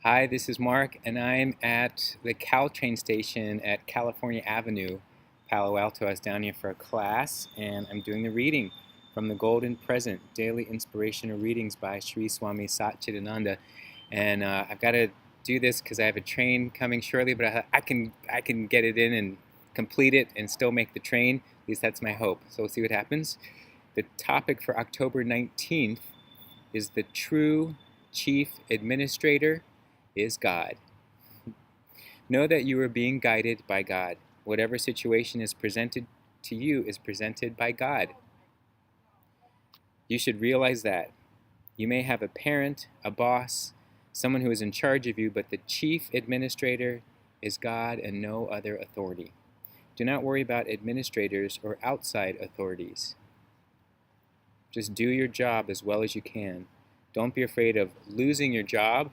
Hi, this is Mark, and I'm at the Caltrain station at California Avenue, Palo Alto. I was down here for a class, and I'm doing the reading from The Golden Present, Daily Inspirational Readings by Sri Swami Satchidananda. And I've got to do this because I have a train coming shortly, but I can get it in and complete it and still make the train. At least that's my hope. So we'll see what happens. The topic for October 19th is the true chief administrator is God. Know that you are being guided by God. Whatever situation is presented to you is presented by God. You should realize that. You may have a parent, a boss, someone who is in charge of you, but the chief administrator is God and no other authority. Do not worry about administrators or outside authorities. Just do your job as well as you can. Don't be afraid of losing your job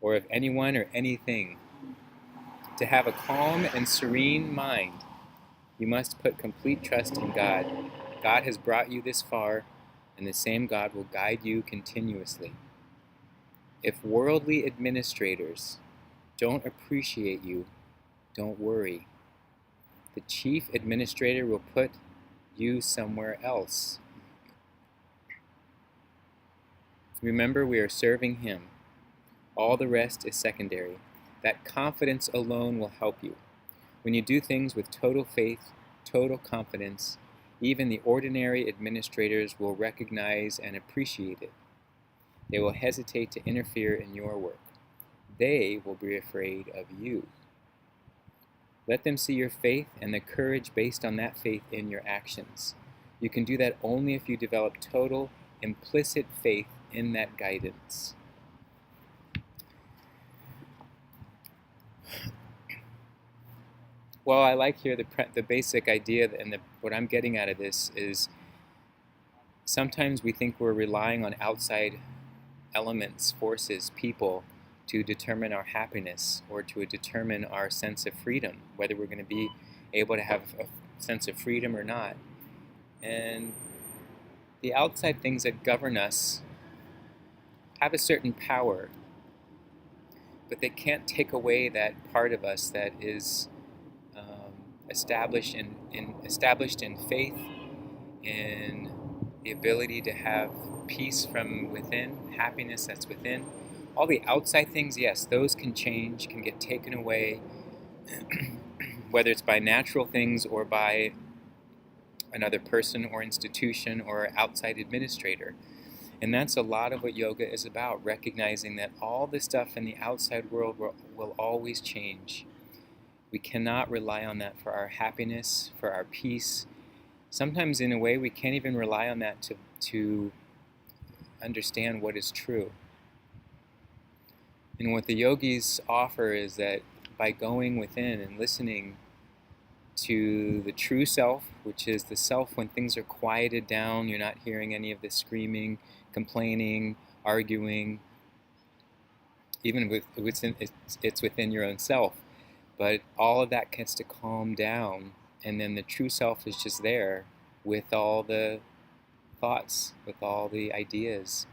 or of anyone or anything. To have a calm and serene mind, you must put complete trust in God. God has brought you this far, and the same God will guide you continuously. If worldly administrators don't appreciate you, don't worry. The chief administrator will put you somewhere else. Remember, we are serving Him. All the rest is secondary. That confidence alone will help you. When you do things with total faith, total confidence, even the ordinary administrators will recognize and appreciate it. They will hesitate to interfere in your work. They will be afraid of you. Let them see your faith and the courage based on that faith in your actions. You can do that only if you develop total, implicit faith in that guidance. Well, I like here the basic idea, and what I'm getting out of this is sometimes we think we're relying on outside elements, forces, people to determine our happiness or to determine our sense of freedom, whether we're going to be able to have a sense of freedom or not. And the outside things that govern us have a certain power, but they can't take away that part of us that is established in faith, in the ability to have peace from within, happiness that's within. All the outside things, yes, those can change, can get taken away, whether it's by natural things or by another person or institution or outside administrator. And that's a lot of what yoga is about, recognizing that all the stuff in the outside world will always change. We cannot rely on that for our happiness, for our peace. Sometimes, in a way, we can't even rely on that to understand what is true. And what the yogis offer is that by going within and listening to the true self, which is the self when things are quieted down, you're not hearing any of the screaming, complaining, arguing, even it's within your own self. But all of that gets to calm down, and then the true self is just there with all the thoughts, with all the ideas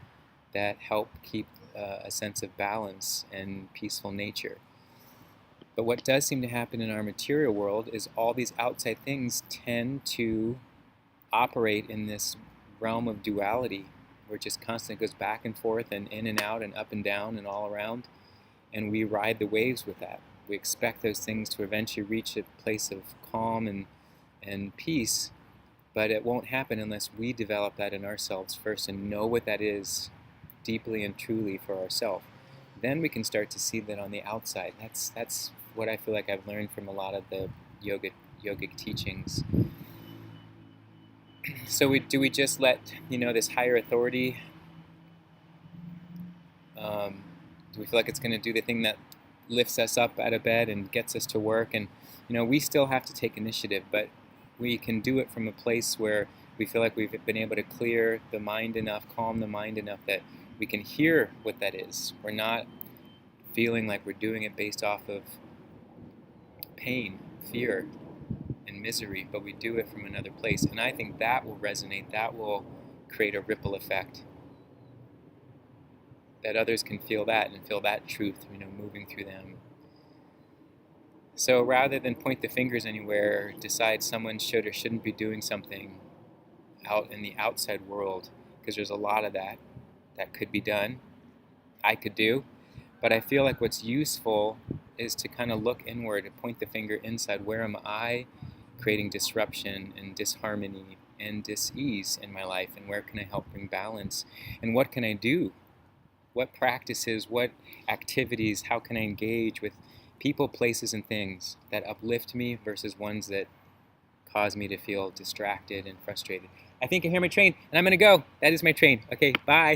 that help keep a sense of balance and peaceful nature. But what does seem to happen in our material world is all these outside things tend to operate in this realm of duality, where it just constantly goes back and forth and in and out and up and down and all around, and we ride the waves with that. We expect those things to eventually reach a place of calm and peace, but it won't happen unless we develop that in ourselves first and know what that is deeply and truly for ourselves. Then we can start to see that on the outside. That's what I feel like I've learned from a lot of the yogic teachings. So do we just let this higher authority? Do we feel like it's going to do the thing that lifts us up out of bed and gets us to work? And we still have to take initiative, but we can do it from a place where we feel like we've been able to clear the mind enough, calm the mind enough that we can hear what that is. We're not feeling like we're doing it based off of pain, fear, and misery, but we do it from another place. And I think that will resonate, that will create a ripple effect that others can feel that and feel that truth, moving through them. So rather than point the fingers anywhere, decide someone should or shouldn't be doing something out in the outside world, because there's a lot of that could be done, I could do. But I feel like what's useful is to kind of look inward and point the finger inside. Where am I creating disruption and disharmony and dis-ease in my life? And where can I help bring balance? And what can I do? What practices, what activities, how can I engage with people, places, and things that uplift me versus ones that cause me to feel distracted and frustrated? I think I hear my train, and I'm going to go. That is my train. Okay, bye.